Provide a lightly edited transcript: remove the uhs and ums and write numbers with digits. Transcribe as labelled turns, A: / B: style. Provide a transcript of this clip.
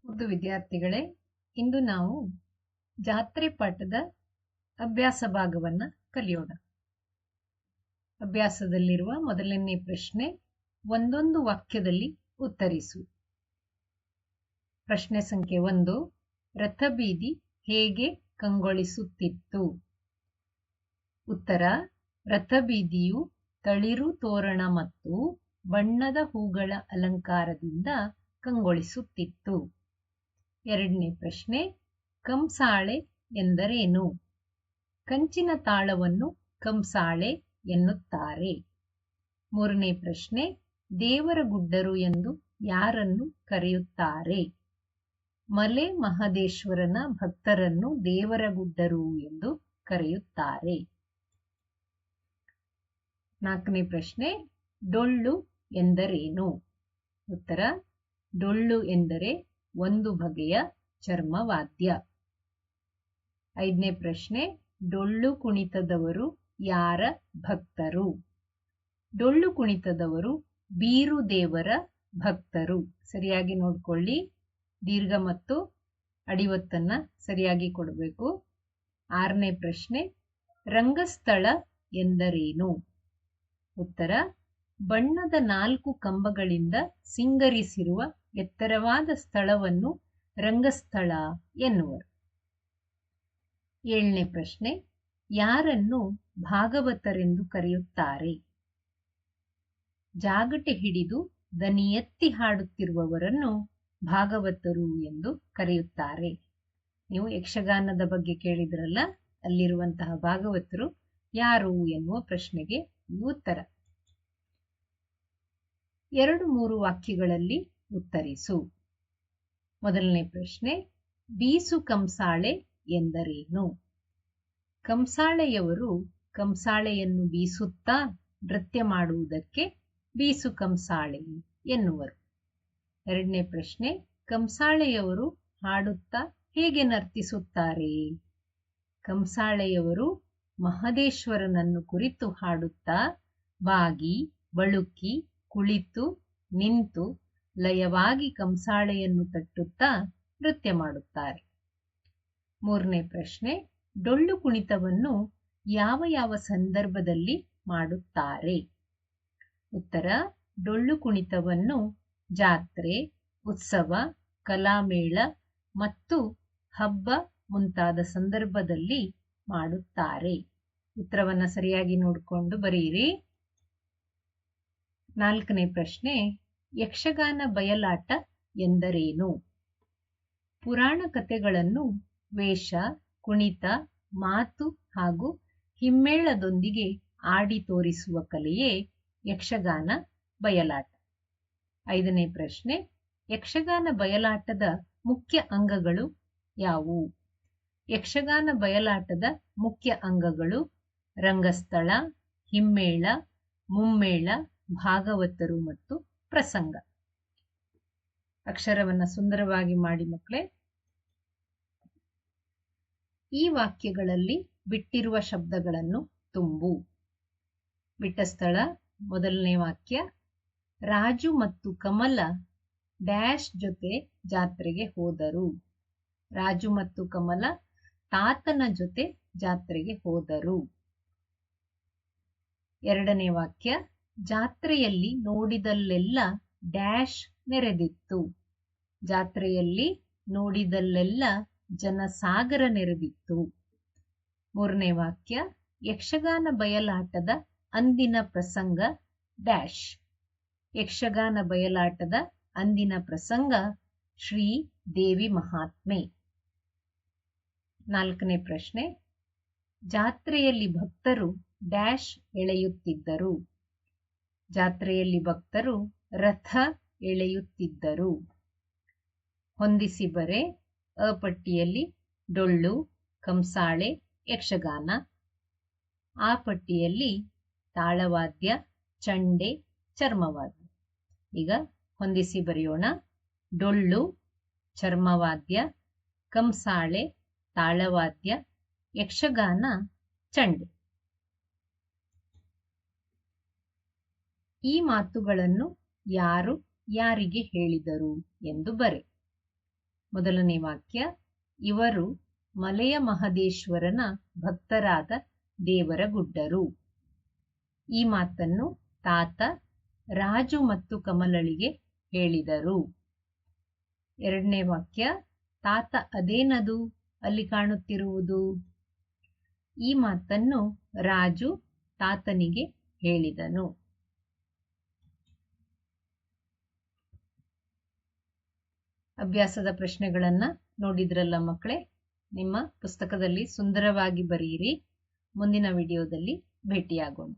A: ಮುದ್ದು ವಿದ್ಯಾರ್ಥಿಗಳೇ, ಇಂದು ನಾವು ಜಾತ್ರೆ ಪಾಠದ ಅಭ್ಯಾಸ ಭಾಗವನ್ನು ಕಲಿಯೋಣ. ಅಭ್ಯಾಸದಲ್ಲಿರುವ ಮೊದಲನೇ ಪ್ರಶ್ನೆ, ಒಂದೊಂದು ವಾಕ್ಯದಲ್ಲಿ ಉತ್ತರಿಸು. ಪ್ರಶ್ನೆ ಸಂಖ್ಯೆ 1, ರಥಬೀದಿ ಹೇಗೆ ಕಂಗೊಳಿಸುತ್ತಿತ್ತು? ಉತ್ತರ: ರಥಬೀದಿಯು ತಳಿರು ತೋರಣ ಮತ್ತು ಬಣ್ಣದ ಹೂಗಳ ಅಲಂಕಾರದಿಂದ ಕಂಗೊಳಿಸುತ್ತಿತ್ತು. ಎರಡನೇ ಪ್ರಶ್ನೆ, ಕಂಸಾಳೆ ಎಂದರೇನು? ಕಂಚಿನ ತಾಳವನ್ನು ಕಂಸಾಳೆ ಎನ್ನುತ್ತಾರೆ. ಮೂರನೇ ಪ್ರಶ್ನೆ, ದೇವರ ಗುಡ್ಡರು ಎಂದು ಯಾರನ್ನು ಕರೆಯುತ್ತಾರೆ? ಮಲೆ ಮಹದೇಶ್ವರನ ಭಕ್ತರನ್ನು ದೇವರ ಗುಡ್ಡರು ಎಂದು ಕರೆಯುತ್ತಾರೆ. ನಾಲ್ಕನೇ ಪ್ರಶ್ನೆ, ಡೊಳ್ಳು ಎಂದರೇನು? ಉತ್ತರ: ಡೊಳ್ಳು ಎಂದರೆ ಒಂದು ಬಗೆಯ ಚರ್ಮವಾದ್ಯ. ಐದನೇ ಪ್ರಶ್ನೆ, ಡೊಳ್ಳು ಕುಣಿತದವರು ಯಾರ ಭಕ್ತರು? ಡೊಳ್ಳು ಕುಣಿತದವರು ಬೀರು ದೇವರ ಭಕ್ತರು. ಸರಿಯಾಗಿ ನೋಡ್ಕೊಳ್ಳಿ, ದೀರ್ಘ ಮತ್ತು ಅಡಿವತ್ತನ್ನ ಸರಿಯಾಗಿ ಕೊಡಬೇಕು. ಆರನೇ ಪ್ರಶ್ನೆ, ರಂಗಸ್ಥಳ ಎಂದರೇನು? ಉತ್ತರ: ಬಣ್ಣದ 4 ಕಂಬಗಳಿಂದ ಸಿಂಗರಿಸಿರುವ ಎತ್ತರವಾದ ಸ್ಥಳವನ್ನು ರಂಗಸ್ಥಳ ಎನ್ನುವರು. ಏಳನೇ ಪ್ರಶ್ನೆ, ಯಾರನ್ನು ಭಾಗವತರೆಂದು ಕರೆಯುತ್ತಾರೆ? ಜಾಗಟೆ ಹಿಡಿದು ದನಿ ಎತ್ತಿ ಹಾಡುತ್ತಿರುವವರನ್ನು ಭಾಗವತರು ಎಂದು ಕರೆಯುತ್ತಾರೆ. ನೀವು ಯಕ್ಷಗಾನದ ಬಗ್ಗೆ ಕೇಳಿದ್ರಲ್ಲ, ಅಲ್ಲಿರುವಂತಹ ಭಾಗವತರು ಯಾರು ಎನ್ನುವ ಪ್ರಶ್ನೆಗೆ ಉತ್ತರ. 2-3 ವಾಕ್ಯಗಳಲ್ಲಿ ಉತ್ತರಿಸು. ಮೊದಲನೇ ಪ್ರಶ್ನೆ, ಬೀಸು ಕಂಸಾಳೆ ಎಂದರೇನು? ಕಂಸಾಳೆಯವರು ಕಂಸಾಳೆಯನ್ನು ಬೀಸುತ್ತಾ ನೃತ್ಯ ಮಾಡುವುದಕ್ಕೆ ಬೀಸು ಕಂಸಾಳೆ ಎನ್ನುವರು. ಎರಡನೇ ಪ್ರಶ್ನೆ, ಕಂಸಾಳೆಯವರು ಹಾಡುತ್ತಾ ಹೇಗೆ ನರ್ತಿಸುತ್ತಾರೆ? ಕಂಸಾಳೆಯವರು ಮಹದೇಶ್ವರನನ್ನು ಕುರಿತು ಹಾಡುತ್ತಾ ಬಾಗಿ, ಬಳುಕಿ, ಕುಳಿತು, ನಿಂತು ಲಯವಾಗಿ ಕಂಸಾಳೆಯನ್ನು ತಟ್ಟುತ್ತಾ ನೃತ್ಯ ಮಾಡುತ್ತಾರೆ. ಮೂರನೇ ಪ್ರಶ್ನೆ, ಡೊಳ್ಳು ಕುಣಿತವನ್ನು ಯಾವ ಯಾವ ಸಂದರ್ಭದಲ್ಲಿ ಮಾಡುತ್ತಾರೆ? ಉತ್ತರ: ಡೊಳ್ಳು ಕುಣಿತವನ್ನು ಜಾತ್ರೆ, ಉತ್ಸವ, ಕಲಾಮೇಳ ಮತ್ತು ಹಬ್ಬ ಮುಂತಾದ ಸಂದರ್ಭದಲ್ಲಿ ಮಾಡುತ್ತಾರೆ. ಉತ್ತರವನ್ನು ಸರಿಯಾಗಿ ನೋಡಿಕೊಂಡು ಬರೆಯಿರಿ. 4ನೇ ಪ್ರಶ್ನೆ, ಯಕ್ಷಗಾನ ಬಯಲಾಟ ಎಂದರೇನು? ಪುರಾಣ ಕಥೆಗಳನ್ನು ವೇಷ, ಕುಣಿತ, ಮಾತು ಹಾಗೂ ಹಿಮ್ಮೇಳದೊಂದಿಗೆ ಆಡಿ ತೋರಿಸುವ ಕಲೆಯೇ ಯಕ್ಷಗಾನ ಬಯಲಾಟ. 5ನೇ ಪ್ರಶ್ನೆ, ಯಕ್ಷಗಾನ ಬಯಲಾಟದ ಮುಖ್ಯ ಅಂಗಗಳು ಯಾವುವು? ಯಕ್ಷಗಾನ ಬಯಲಾಟದ ಮುಖ್ಯ ಅಂಗಗಳು ರಂಗಸ್ಥಳ, ಹಿಮ್ಮೇಳ, ಮುಮ್ಮೇಳ, ಭಾಗವತರು ಮತ್ತು ಪ್ರಸಂಗ. ಅಕ್ಷರವನ್ನು ಸುಂದರವಾಗಿ ಮಾಡಿ ಮಕ್ಕಳೇ. ಈ ವಾಕ್ಯಗಳಲ್ಲಿ ಬಿಟ್ಟಿರುವ ಶಬ್ದಗಳನ್ನು ತುಂಬು. ಬಿಟ್ಟ ಸ್ಥಳ, ಮೊದಲನೇ ವಾಕ್ಯ, ರಾಜು ಮತ್ತು ಕಮಲ ಡ್ಯಾಶ್ ಜೊತೆ ಜಾತ್ರೆಗೆ ಹೋದರು. ರಾಜು ಮತ್ತು ಕಮಲ ತಾತನ ಜೊತೆ ಜಾತ್ರೆಗೆ ಹೋದರು. ಎರಡನೇ ವಾಕ್ಯ, ಜಾತ್ರೆಯಲ್ಲಿ ನೋಡಿದಲ್ಲೆಲ್ಲ ಡ್ಯಾಶ್ ನೆರೆದಿತ್ತು. ಜಾತ್ರೆಯಲ್ಲಿ ನೋಡಿದಲ್ಲೆಲ್ಲ ಜನಸಾಗರ ನೆರೆದಿತ್ತು. ಮೂರನೇ ವಾಕ್ಯ, ಯಕ್ಷಗಾನ ಬಯಲಾಟದ ಅಂದಿನ ಪ್ರಸಂಗ ಡ್ಯಾಶ್. ಯಕ್ಷಗಾನ ಬಯಲಾಟದ ಅಂದಿನ ಪ್ರಸಂಗ ಶ್ರೀ ದೇವಿ ಮಹಾತ್ಮೆ. 4ನೇ ಪ್ರಶ್ನೆ, ಜಾತ್ರೆಯಲ್ಲಿ ಭಕ್ತರು ಡ್ಯಾಶ್ ಎಳೆಯುತ್ತಿದ್ದರು. ಜಾತ್ರೆಯಲ್ಲಿ ಭಕ್ತರು ರಥ ಎಳೆಯುತ್ತಿದ್ದರು. ಹೊಂದಿಸಿ ಬರೆ. ಅ ಪಟ್ಟಿಯಲ್ಲಿ ಡೊಳ್ಳು, ಕಂಸಾಳೆ, ಯಕ್ಷಗಾನ. ಆ ಪಟ್ಟಿಯಲ್ಲಿ ತಾಳವಾದ್ಯ, ಚಂಡೆ, ಚರ್ಮವಾದ್ಯ. ಈಗ ಹೊಂದಿಸಿ ಬರೆಯೋಣ. ಡೊಳ್ಳು, ಚರ್ಮವಾದ್ಯ, ಕಂಸಾಳೆ, ತಾಳವಾದ್ಯ, ಯಕ್ಷಗಾನ, ಚಂಡೆ. ಈ ಮಾತುಗಳನ್ನು ಯಾರು ಯಾರಿಗೆ ಹೇಳಿದರು ಎಂದು ಬರೆ. ಮೊದಲನೇ ವಾಕ್ಯ, ಇವರು ಮಲೆಯ ಮಹದೇಶ್ವರನ ಭಕ್ತರಾದ ದೇವರ ಗುಡ್ಡರು. ಈ ಮಾತನ್ನು ತಾತ ರಾಜು ಮತ್ತು ಕಮಲಳಿಗೆ ಹೇಳಿದರು. ಎರಡನೇ ವಾಕ್ಯ, ತಾತ ಅದೇನದು ಅಲ್ಲಿ ಕಾಣುತ್ತಿರುವುದು? ಈ ಮಾತನ್ನು ರಾಜು ತಾತನಿಗೆ ಹೇಳಿದನು. ಅಭ್ಯಾಸದ ಪ್ರಶ್ನೆಗಳನ್ನು ನೋಡಿದ್ರಲ್ಲ ಮಕ್ಕಳೇ? ನಿಮ್ಮ ಪುಸ್ತಕದಲ್ಲಿ ಸುಂದರವಾಗಿ ಬರೆಯಿರಿ. ಮುಂದಿನ ವಿಡಿಯೋದಲ್ಲಿ ಭೇಟಿಯಾಗೋಣ.